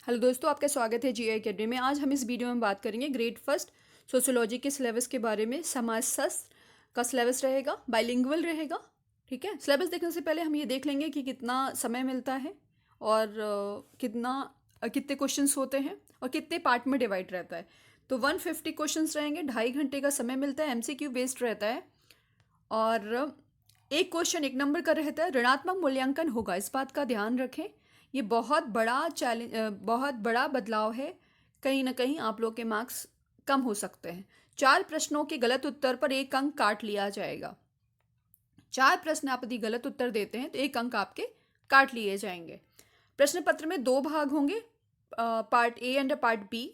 Hello दोस्तों, आपका स्वागत है जीए एकेडमी में। आज हम इस वीडियो में बात करेंगे ग्रेड फर्स्ट सोशियोलॉजी के सिलेबस के बारे में। समाजशास्त्र का सिलेबस रहेगा, बाइलिंगुअल रहेगा। ठीक है, सिलेबस देखने से पहले हम ये देख लेंगे कि कितना समय मिलता है और कितने क्वेश्चंस होते हैं और कितने पार्ट में डिवाइड रहता है। तो 150 क्वेश्चंस रहेंगे, 2.5 घंटे का समय मिलता है, एमसीक्यू बेस्ड रहता है और एक क्वेश्चन 1 नंबर का रहता है। ऋणात्मक मूल्यांकन होगा, इस बात का ध्यान रखें। ये बहुत बड़ा चैलेंज, बहुत बड़ा बदलाव है। कहीं ना कहीं आप लोग के मार्क्स कम हो सकते हैं। 4 प्रश्नों के गलत उत्तर पर 1 अंक काट लिया जाएगा। 4 प्रश्न आप यदि गलत उत्तर देते हैं तो 1 अंक आपके काट लिए जाएंगे। प्रश्न पत्र में 2 भाग होंगे, part A and part B.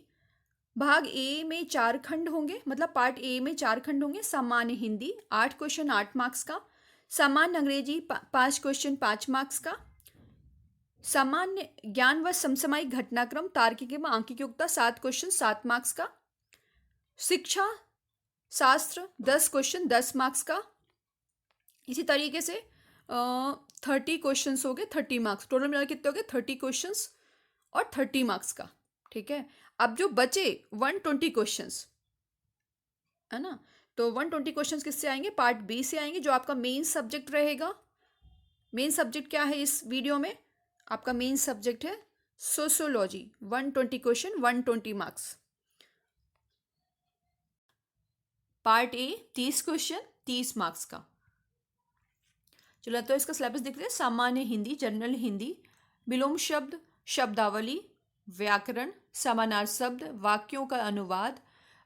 भाग ए में 4 खंड होंगे, मतलब पार्ट ए में 4 खंड होंगे। सामान्य हिंदी 8 क्वेश्चन 8 मार्क्स का, सामान्य अंग्रेजी 5 क्वेश्चन 5 मार्क्स का, सामान्य ज्ञान व समसामयिक घटनाक्रम तार्किक एवं आंकिक योग्यता 7 क्वेश्चन 7 मार्क्स का, शिक्षा शास्त्र 10 क्वेश्चन 10 मार्क्स का। इसी तरीके से 30 क्वेश्चन हो गए 30 मार्क्स, टोटल मिला कितने हो गए 30 क्वेश्चन और 30 मार्क्स का। ठीक है, अब जो बचे 120 क्वेश्चंस है ना, तो 120 क्वेश्चंस किससे आएंगे? पार्ट बी से आएंगे, जो आपका मेन सब्जेक्ट रहेगा। मेन सब्जेक्ट क्या है इस वीडियो में? आपका मेन सब्जेक्ट है sociology. 120 question 120 marks. Part A 30 question 30 marks का। चलो तो इसका सिलेबस देखते हैं। सामान्य हिंदी, जनरल हिंदी, विलोम शब्द, शब्दावली, व्याकरण, समानार्थी शब्द, वाक्यों का अनुवाद,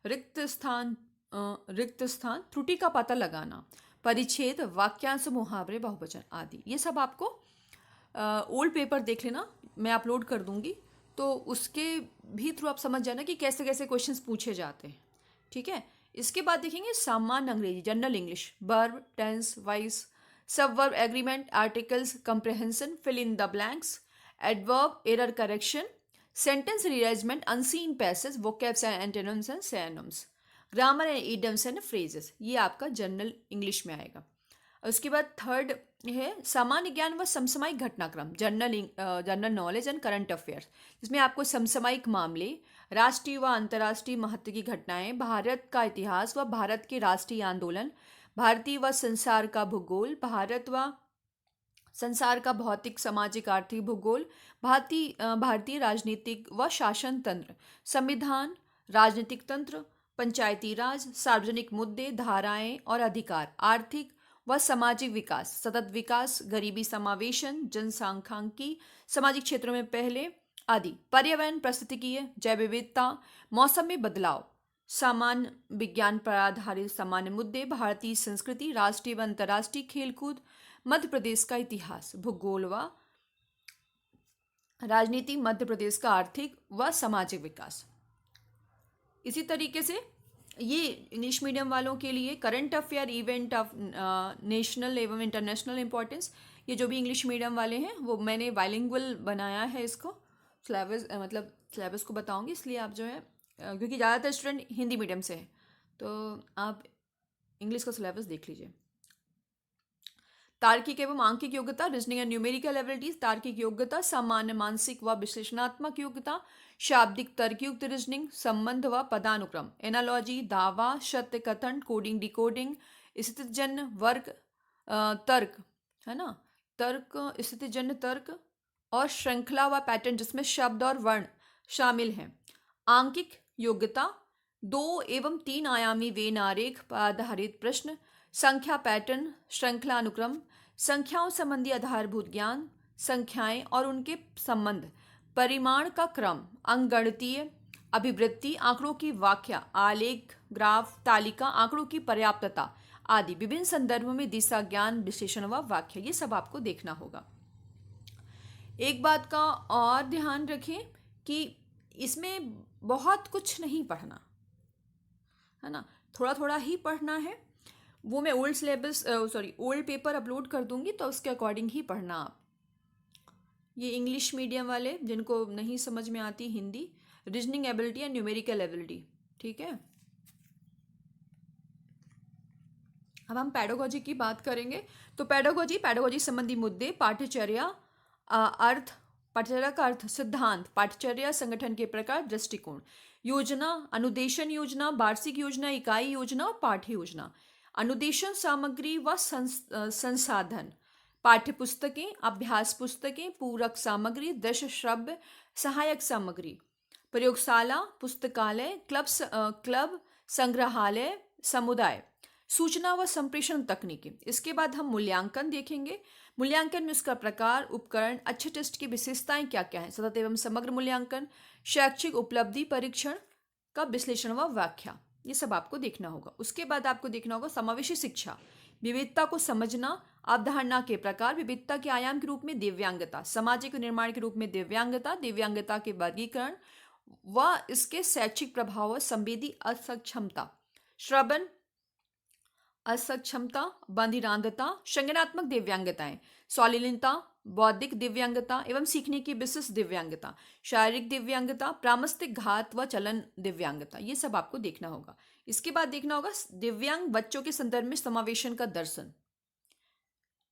रिक्त स्थान त्रुटि का पता लगाना, परिच्छेद, वाक्यांश, मुहावरे, बहुवचन आदि। ये सब आपको ओल्ड पेपर देख लेना, मैं अपलोड कर दूंगी, तो उसके भी थ्रू आप समझ जाना कि कैसे कैसे क्वेश्चंस पूछे जाते हैं। ठीक है, इसके बाद देखेंगे सामान्य अंग्रेजी, general English, verb, tense, voice, subverb, agreement, articles, comprehension, fill in the blanks, adverb, error correction, sentence rearrangement, unseen passage, vocabs and antonyms and synonyms, grammar and idioms and phrases. ये आपका जनरल इंग्लिश में आएगा। उसके बाद third है सामान्य ज्ञान व समसामयिक घटनाक्रम, general knowledge and current affairs, जिसमें आपको समसामयिक मामले, राष्ट्रीय व अंतर्राष्ट्रीय महत्व की घटनाएं, भारत का इतिहास व भारत के राष्ट्रीय आंदोलन, भारतीय व संसार का भूगोल, भारत व संसार का भौतिक सामाजिक आर्थिक भूगोल, भारतीय राजनीतिक व शासन तंत्र, संविधान, राजनीतिक तंत्र, पंचायती राज, सार्वजनिक मुद्दे, धाराएं और अधिकार, आर्थिक व सामाजिक विकास, सतत विकास, गरीबी समावेशन, जनसांख्यिकी, सामाजिक क्षेत्रों में पहले आदि, पर्यावरण पारिस्थितिकीय, जैव विविधता, मौसम में बदलाव, सामान्य विज्ञान पर आधारित सामान्य मुद्दे, भारतीय संस्कृति, राष्ट्रीय व अंतर्राष्ट्रीय खेलकूद, मध्य प्रदेश का इतिहास, भूगोल व राजनीति, मध्य प्रदेश का आर्थिक व सामाजिक विकास। इसी तरीके से ये इंग्लिश मीडियम वालों के लिए current affair, event of national एवं इंटरनेशनल इंपॉर्टेंस, ये जो भी इंग्लिश मीडियम वाले हैं वो मैंने बाइलिंगुअल बनाया है इसको। सिलेबस मतलब सिलेबस को बताऊंगी, इसलिए आप जो है क्योंकि ज़्यादातर स्टूडेंट हिंदी मीडियम से हैं, तो आप इंग्लिश का सिलेबस देख लीजिए। तार्किक एवं आंकिक योग्यता, रीजनिंग एंड न्यूमेरिकल एबिलिटीज, तार्किक योग्यता, सामान्य मानसिक व विश्लेषणात्मक योग्यता, शाब्दिक तर्कयुक्त रीजनिंग, संबंध व पदानुक्रम, एनालॉजी, दावा, सत्य कथन, कोडिंग डिकोडिंग, स्थितिजन्य वर्ग, तर्क, है ना, तर्क, स्थितिजन्य तर्क और श्रृंखला व पैटर्न, जिसमें शब्द और वर्ण शामिल हैं। आंकिक योग्यता 2 एवं 3 आयामी वेन आरेख पर आधारित प्रश्न, संख्या पैटर्न, श्रृंखला अनुक्रम, संख्याओं संबंधी आधारभूत ज्ञान, संख्याएं और उनके संबंध, परिमाण का क्रम, अंकगणितीय, अभिवृत्ति, आंकड़ों की व्याख्या, आलेख, ग्राफ, तालिका, आंकड़ों की पर्याप्तता आदि, विभिन्न संदर्भों में दिशा ज्ञान, विश्लेषण व व्याख्या, ये सब आपको देखना होगा। एक बात का और ध्यान रखें कि इसमें बहुत कुछ नहीं पढ़ना है ना, थोड़ा थोड़ा ही पढ़ना है। वो मैं old syllabus old paper upload कर दूंगी, तो उसके अकॉर्डिंग ही पढ़ना आप। ये इंग्लिश मीडियम वाले जिनको नहीं समझ में आती Hindi, reasoning ability and numerical ability. ठीक है, अब हम पैडागोजी की बात करेंगे। तो पैडागोजी संबंधी मुद्दे, पाठ्यचर्या, अर्थ, पाठचर्या का अर्थ सिद्धांत, पाठचर्या संगठन के प्रकार, दृष्टिकोण। योजना, अनुदेशन योजना, वार्षिक योजना, इकाई योजना और पाठ्य योजना। अनुदेशन सामग्री व संसाधन, पाठ्य पुस्तकें, अभ्यास पुस्तकें, पूरक सामग्री, दृश्य श्रव्य सहायक सामग्री। प्रयोगशाला, पुस्तकालय, क्लब, संग्रहालय, समुदाय। सूचना व संप्रेषण तकनीकें। इसके बाद हम मूल्यांकन देखेंगे। मूल्यांकन में उसका प्रकार, उपकरण, अच्छे टेस्ट की विशेषताएं क्या क्या हैं, सतत एवं समग्र मूल्यांकन, शैक्षिक उपलब्धि परीक्षण का विश्लेषण व व्याख्या, ये सब आपको देखना होगा। उसके बाद आपको देखना होगा समावेशी शिक्षा, विविधता को समझना, अवधारणा के प्रकार, विविधता के आयाम के रूप में दिव्यांगता, सामाजिक निर्माण के रूप में दिव्यांगता, दिव्यांगता के वर्गीकरण व इसके शैक्षिक प्रभाव, संवेदी असक्षमता, श्रवण असक्षमता, बधिरांधता, संज्ञानात्मक दिव्यांगताएं, स्वालीनता, बौद्धिक दिव्यांगता एवं सीखने की विशिष्ट दिव्यांगता, शारीरिक दिव्यांगता, प्रामस्तिक घात व चलन दिव्यांगता, ये सब आपको देखना होगा। इसके बाद देखना होगा दिव्यांग बच्चों के संदर्भ में समावेशन का दर्शन।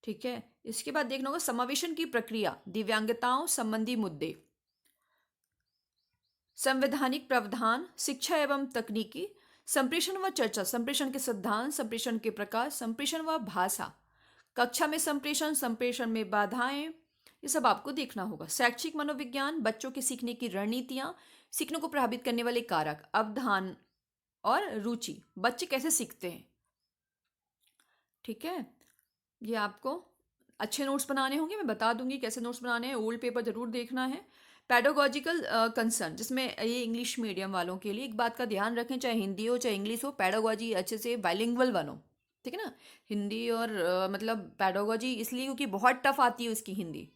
ठीक है, इसके बाद देखना होगा समावेशन की प्रक्रिया, दिव्यांगताओं संबंधी मुद्दे, संवैधानिक प्रावधान, शिक्षा एवं तकनीकी, संप्रेषण व चर्चा, संप्रेषण के सिद्धांत, संप्रेषण के प्रकार, संप्रेषण व भाषा, कक्षा में संप्रेषण, संप्रेषण में बाधाएं, ये सब आपको देखना होगा। शैक्षिक मनोविज्ञान, बच्चों के सीखने की रणनीतियां, सीखने को प्रभावित करने वाले कारक, अवधान और रुचि, बच्चे कैसे सीखते हैं। ठीक है, ये आपको अच्छे नोट्स बनाने होंगे, मैं बता दूंगी कैसे नोट्स बनाने हैं। ओल्ड पेपर जरूर देखना है। पैडागोजिकल कंसर्न, जिसमें ये इंग्लिश मीडियम वालों के लिए एक बात का ध्यान रखें, चाहे हिंदी हो चाहे इंग्लिश हो, पैडागोजी अच्छे से बाइलिंगुअल बनो। ठीक है ना, हिंदी और मतलब पैडागोजी इसलिए क्योंकि बहुत टफ आती है उसकी हिंदी,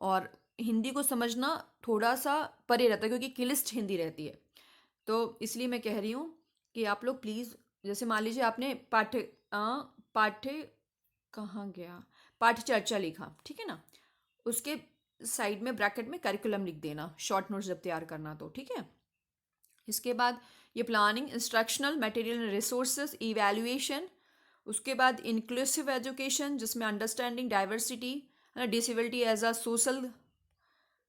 और हिंदी को समझना थोड़ा सा परे रहता है क्योंकि क्लिष्ट हिंदी रहती है। तो इसलिए मैं कह रही हूँ कि आप लोग प्लीज़, जैसे मान लीजिए आपने पाठ्य कहाँ गया, पाठ्य चर्चा लिखा, ठीक है ना, उसके साइड में ब्रैकेट में करिकुलम लिख देना, शॉर्ट नोट्स जब तैयार करना तो। ठीक है, इसके बाद ये planning, instructional material and resources, evaluation, उसके बाद इंक्लूसिव एजुकेशन जिसमें understanding diversity, disability as a social,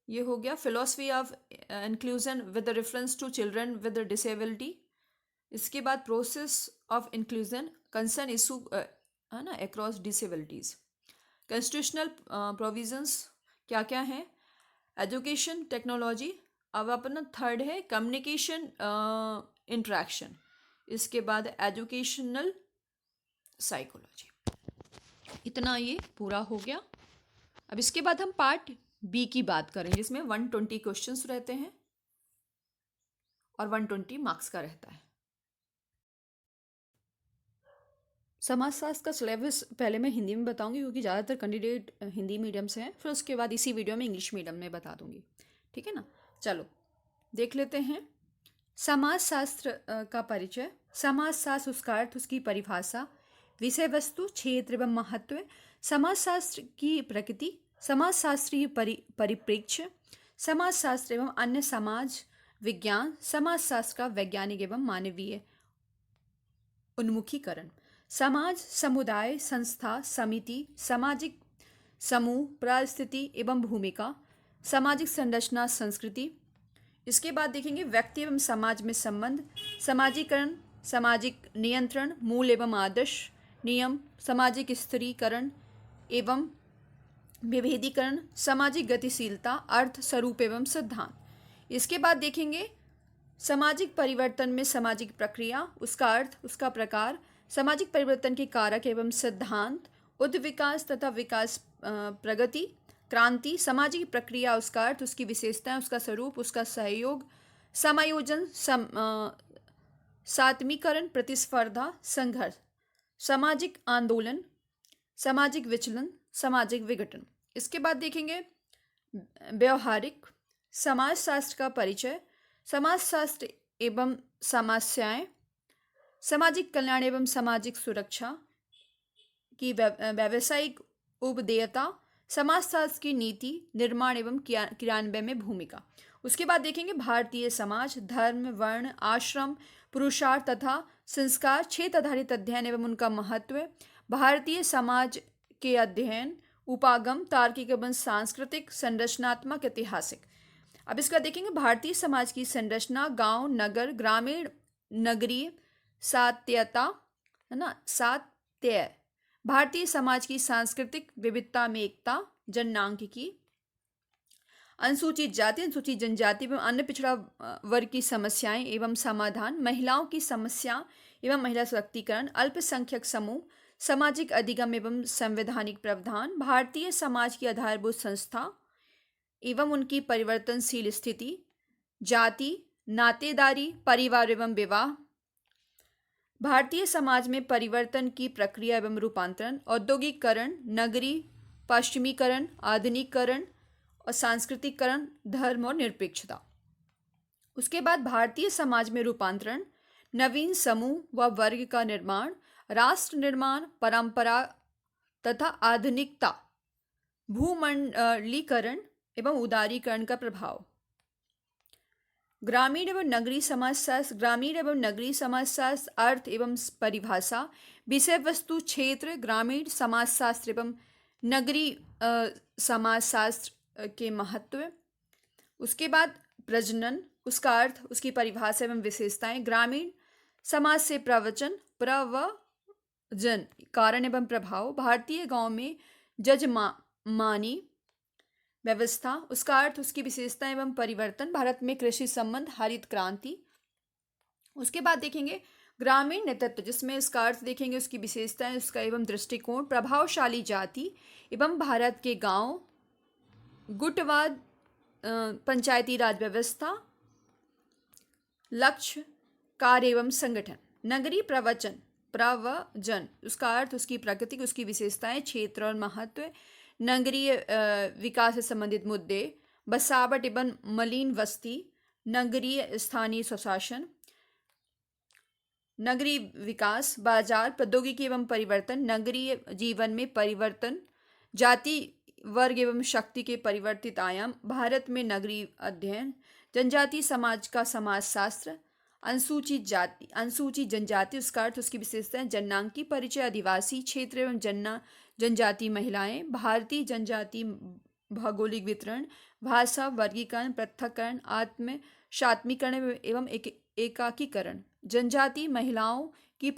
ये हो गया। Philosophy of inclusion with reference to children with disability. इसके बाद process of inclusion, concern issue है ना अक्रॉस डिसेबिलिटीज। कॉन्स्टिट्यूशनल प्रोविजंस क्या क्या है, एजुकेशन टेक्नोलॉजी। अब अपना थर्ड है कम्युनिकेशन इंटरेक्शन। इसके बाद एजुकेशनल साइकोलॉजी। इतना ये पूरा हो गया। अब इसके बाद हम पार्ट बी की बात करें जिसमें 120 क्वेश्चंस रहते हैं और 120 मार्क्स का रहता है। समाजशास्त्र का सिलेबस पहले मैं हिंदी में बताऊंगी क्योंकि ज़्यादातर कैंडिडेट हिंदी मीडियम से हैं, फिर उसके बाद इसी वीडियो में इंग्लिश मीडियम में बता दूंगी। ठीक है ना, चलो देख लेते हैं। समाजशास्त्र का परिचय। समाजशास्त्र, उसका अर्थ, उसकी परिभाषा, विषय वस्तु, क्षेत्र एवं महत्व, समाजशास्त्र की प्रकृति, समाजशास्त्रीय परिप्रेक्ष्य, समाजशास्त्र एवं अन्य समाज विज्ञान, समाजशास्त्र का वैज्ञानिक एवं मानवीय उन्मुखीकरण, समाज, समुदाय, संस्था, समिति, सामाजिक समूह, परिस्थिति एवं भूमिका, सामाजिक संरचना, संस्कृति। इसके बाद देखेंगे व्यक्ति एवं समाज में संबंध, समाजीकरण, सामाजिक नियंत्रण, मूल एवं आदर्श, नियम, सामाजिक स्थिरीकरण एवं विभेदीकरण, सामाजिक गतिशीलता, अर्थ, स्वरूप एवं सिद्धांत। इसके बाद देखेंगे सामाजिक परिवर्तन में सामाजिक प्रक्रिया, उसका अर्थ, उसका प्रकार, सामाजिक परिवर्तन के कारक एवं सिद्धांत, उद्विकास तथा विकास, प्रगति, क्रांति, सामाजिक प्रक्रिया, उसका अर्थ, उसकी विशेषताएं, उसका स्वरूप, उसका सहयोग, समायोजन, सात्मीकरण, प्रतिस्पर्धा, संघर्ष, सामाजिक आंदोलन, सामाजिक विचलन, सामाजिक विघटन। इसके बाद देखेंगे व्यवहारिक समाजशास्त्र का परिचय, समाजशास्त्र एवं समस्याएं, सामाजिक कल्याण एवं सामाजिक सुरक्षा की व्यावसायिक उपदेयता, समाजशास्त्र की नीति निर्माण एवं क्रियान्वयन में भूमिका। उसके बाद देखेंगे भारतीय समाज, धर्म, वर्ण, आश्रम, पुरुषार्थ तथा संस्कार, क्षेत्र आधारित अध्ययन एवं उनका महत्व, भारतीय समाज के अध्ययन, उपागम, तार्किक एवं सांस्कृतिक, संरचनात्मक, ऐतिहासिक। अब इसका देखेंगे भारतीय समाज की संरचना, गांव, नगर, ग्रामीण, नगरीय, सात्यता, है ना, सात्य। भारतीय समाज की सांस्कृतिक विविधता में एकता, जननांकिकी, अनुसूचित जाति, अनुसूचित जनजाति एवं अन्य पिछड़ा वर्ग की समस्याएं एवं समाधान, महिलाओं की समस्या एवं महिला सशक्तिकरण, अल्पसंख्यक समूह, सामाजिक अधिगम एवं संवैधानिक प्रावधान, भारतीय समाज की आधारभूत संस्था एवं उनकी परिवर्तनशील स्थिति, जाति, नातेदारी, परिवार एवं विवाह, भारतीय समाज में परिवर्तन की प्रक्रिया एवं रूपांतरण, औद्योगिकरण, नगरी पश्चिमीकरण, आधुनिकीकरण और सांस्कृतिकरण, धर्म और निरपेक्षता। उसके बाद भारतीय समाज में रूपांतरण, नवीन समूह व वर्ग का निर्माण, राष्ट्र निर्माण, परंपरा तथा आधुनिकता, भूमंडलीकरण एवं उदारीकरण का प्रभाव। ग्रामीण एवं नगरीय समाजशास्त्र, ग्रामीण एवं नगरीय समाजशास्त्र, अर्थ एवं परिभाषा, विषय वस्तु, क्षेत्र, ग्रामीण समाजशास्त्र एवं नगरीय समाजशास्त्र के महत्व। उसके बाद प्रजनन, उसका अर्थ, उसकी परिभाषा एवं विशेषताएं, ग्रामीण समाज से प्रवचन, कारण एवं प्रभाव, भारतीय गांव में जजमानी व्यवस्था, उसका अर्थ, उसकी विशेषता एवं परिवर्तन, भारत में कृषि संबंध, हरित क्रांति। उसके बाद देखेंगे ग्रामीण नेतृत्व, जिसमें इसका अर्थ देखेंगे, उसकी विशेषताएं, उसका एवं दृष्टिकोण, प्रभावशाली जाति एवं भारत के गांव, गुटवाद, पंचायती राज व्यवस्था, लक्ष्य, कार्य एवं संगठन। नगरीय प्रवचन, उसका अर्थ, उसकी प्रकृति, उसकी विशेषताएं, क्षेत्र और महत्व, नगरीय विकास से संबंधित मुद्दे, बसावट एवं मलिन बस्ती, नगरीय स्थानीय स्वशासन, नगरीय विकास, बाजार, प्रौद्योगिकी एवं परिवर्तन, नगरीय जीवन में परिवर्तन, जाति, वर्ग एवं शक्ति के परिवर्तित आयाम, भारत में नगरीय अध्ययन, जनजाति समाज का समाजशास्त्र, अनुसूचित जनजाति, उसका अर्थ, उसकी विशेषताएं, जननांकी परिचय, आदिवासी क्षेत्र एवं जनजाति महिलाएं, भारतीय जनजाति भौगोलिक वितरण, भाषा, वर्गीकरण, पृथक्करण, शात्मीकरण एवं एकाकीकरण, जनजाति महिलाओं की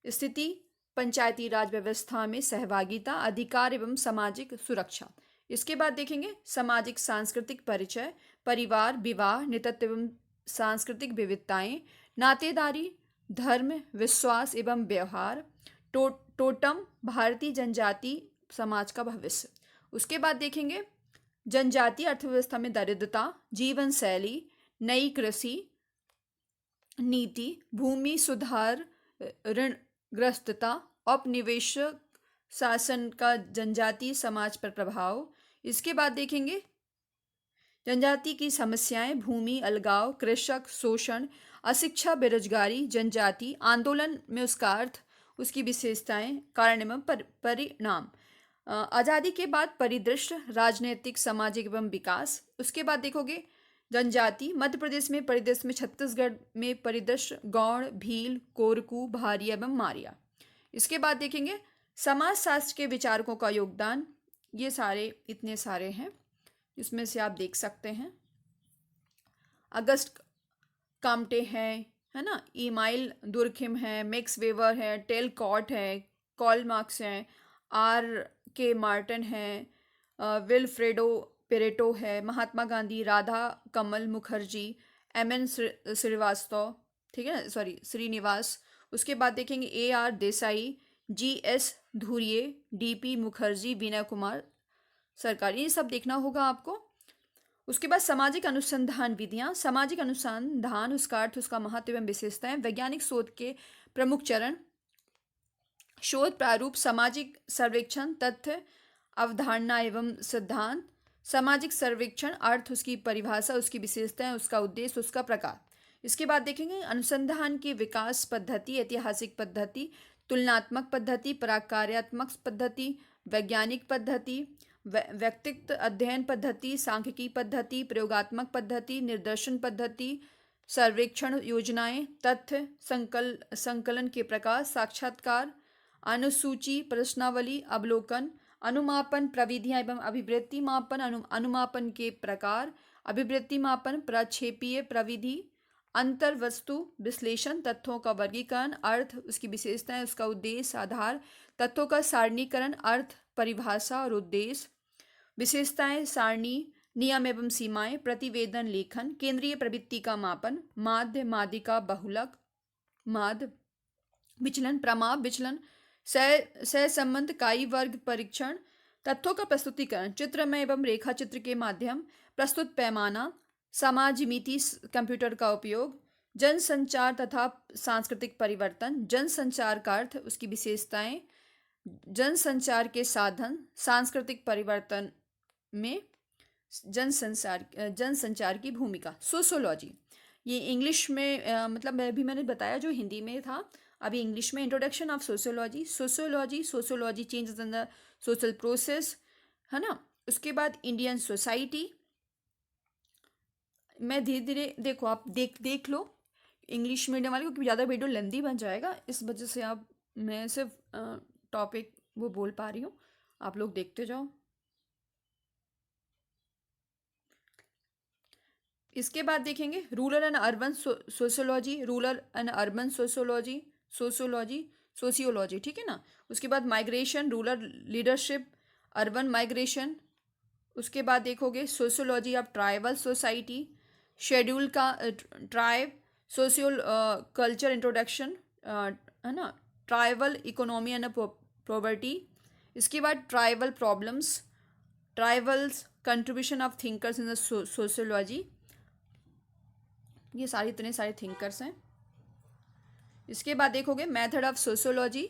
स्थिति, पंचायती राज व्यवस्था में सहभागिता, अधिकार एवं सामाजिक सुरक्षा। इसके बाद देखेंगे सामाजिक सांस्कृतिक परिचय, परिवार, विवाह, नेतृत्व एवं सांस्कृतिक विविधताएं, नातेदारी, धर्म, विश्वास एवं व्यवहार, टोटम, भारतीय जनजाति समाज का भविष्य। उसके बाद देखेंगे जनजातीय अर्थव्यवस्था में दरिद्रता, जीवन शैली, नई कृषि नीति, भूमि सुधार, ऋणग्रस्तता, औपनिवेशिक शासन का जनजातीय समाज पर प्रभाव। इसके बाद देखेंगे जनजाति की समस्याएं, भूमि अलगाव, कृषक शोषण, अशिक्षा, बेरोजगारी, जनजाति आंदोलन में उसका अर्थ, उसकी विशेषताएं, कारण एवं परिणाम। आज़ादी के बाद परिदृश्य, राजनीतिक, सामाजिक एवं विकास। उसके बाद देखोगे जनजाति, मध्य प्रदेश में परिदृश्य में, छत्तीसगढ़ में परिदृश्य, गौड़, भील, कोरकू, भारिया एवं मारिया। इसके बाद देखेंगे समाजशास्त्र के विचारकों का योगदान। ये सारे इतने सारे हैं, इसमें से आप देख सकते हैं। अगस्ट काम्टे है ना, ईमाइल दुर्खिम है, मैक्स वेबर है, टेलकॉट है, कॉल मार्क्स है, आर के मार्टिन है, विल्फ्रेडो पेरेटो है, महात्मा गांधी, राधा कमल मुखर्जी, एम.एन. श्रीवास्तव, ठीक है ना, श्रीनिवास। उसके बाद देखेंगे A.R. Desai, G.S. धुरिये, D.P. Mukherjee, Vinay Kumar सरकार, ये सब देखना होगा आपको। उसके बाद सामाजिक अनुसंधान विधियां, सामाजिक अनुसंधान, उसका अर्थ, उसका महत्व एवं विशेषताएं, वैज्ञानिक शोध के प्रमुख चरण, शोध प्रारूप, सामाजिक सर्वेक्षण, तथ्य, अवधारणा एवं सिद्धांत, सामाजिक सर्वेक्षण, अर्थ, उसकी परिभाषा, उसकी विशेषताएं, उसका उद्देश्य, उसका प्रकार। इसके बाद देखेंगे अनुसंधान की विकास पद्धति, ऐतिहासिक पद्धति, तुलनात्मक पद्धति, प्राकार्यात्मक पद्धति, वैज्ञानिक पद्धति, व्यक्तिगत अध्ययन पद्धति, सांख्यिकी पद्धति, प्रयोगात्मक पद्धति, निर्देशन पद्धति, सर्वेक्षण योजनाएं, तथ्य संकलन के प्रकार, साक्षात्कार, अनुसूची, प्रश्नावली, अवलोकन, अनुमापन प्रविधियां एवं अभिवृत्ति मापन, अनुमापन के प्रकार, अभिवृत्ति मापन, प्रक्षेपीय प्रविधि, अंतर वस्तु विश्लेषण, तथ्यों का वर्गीकरण, अर्थ, उसकी विशेषताएं, उसका उद्देश्य, आधार, तथ्यों का सारणीकरण, अर्थ, परिभाषा और उद्देश्य, विशेषताएं, सारणी, नियम एवं सीमाएं, प्रतिवेदन, लेखन, केंद्रीय प्रवृत्ति का मापन, माध्य, माध्यिका, बहुलक, माध्य, विचलन, प्रमाप, विचलन, सह संबंध, काई वर्ग परीक्षण, तथ्यों का प्रस्तुतिकरण, चित्रमय एवं रेखा चित्र के माध्यम, प्रस्तुत पैमाना, समाजिमिति कंप्यूटर का उपयोग, जनसंचार तथा सांस्कृतिक परिवर्तन, जनसंचार का अर्थ, उसकी विशेषताएं, जनसंचार के साधन, सांस्कृतिक परिवर्तन में जनसंचार की भूमिका। सोशोलॉजी, ये इंग्लिश में मतलब अभी मैंने बताया जो हिंदी में था, अभी इंग्लिश में introduction of sociology. Sociology changes in the social process, है ना। उसके बाद इंडियन सोसाइटी, मैं धीरे धीरे, देखो आप देख लो इंग्लिश मीडियम वाले, क्योंकि ज़्यादा वीडियो लेंदी बन जाएगा, इस वजह से आप, मैं सिर्फ टॉपिक वो बोल पा रही हूँ, आप लोग देखते जाओ। इसके बाद देखेंगे rural and urban sociology, rural and urban sociology, sociology, ठीक है ना। उसके बाद migration, rural leadership, urban migration. उसके बाद देखोगे sociology of tribal society, schedule का ट्राइब, सोशियो कल्चर इंट्रोडक्शन, है ना, ट्राइबल इकोनॉमी एंड पॉवर्टी। इसके बाद tribal problems, tribals contribution of thinkers in the sociology. ये सारी इतने सारे थिंकर्स हैं। इसके बाद देखोगे मेथड ऑफ सोशियोलॉजी,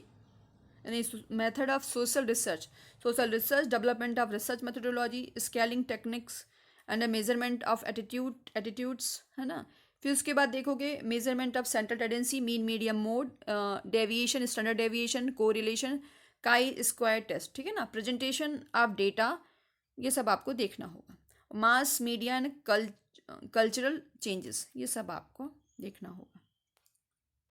यानी method of social research, development of research methodology, scaling techniques and measurement of attitudes, है ना। फिर उसके बाद देखोगे measurement of central tendency, mean medium mode, deviation, standard deviation, correlation, chi square test, ठीक है ना। प्रेजेंटेशन ऑफ डेटा, ये सब आपको देखना होगा। Mass media and cultural changes, ये सब आपको देखना होगा।